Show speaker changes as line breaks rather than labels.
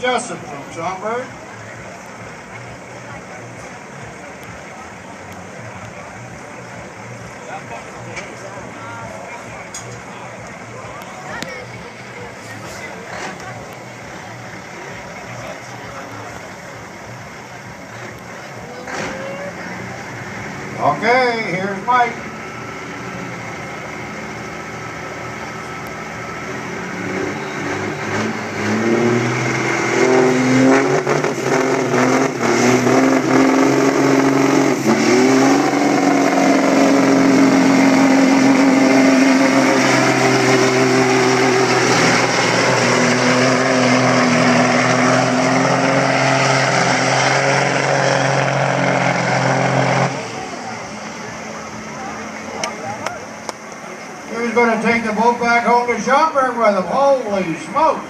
Jessup from Schaumburg. Okay, here's Mike. Who's going to take the boat back home to Schaumburg with him? Holy smoke!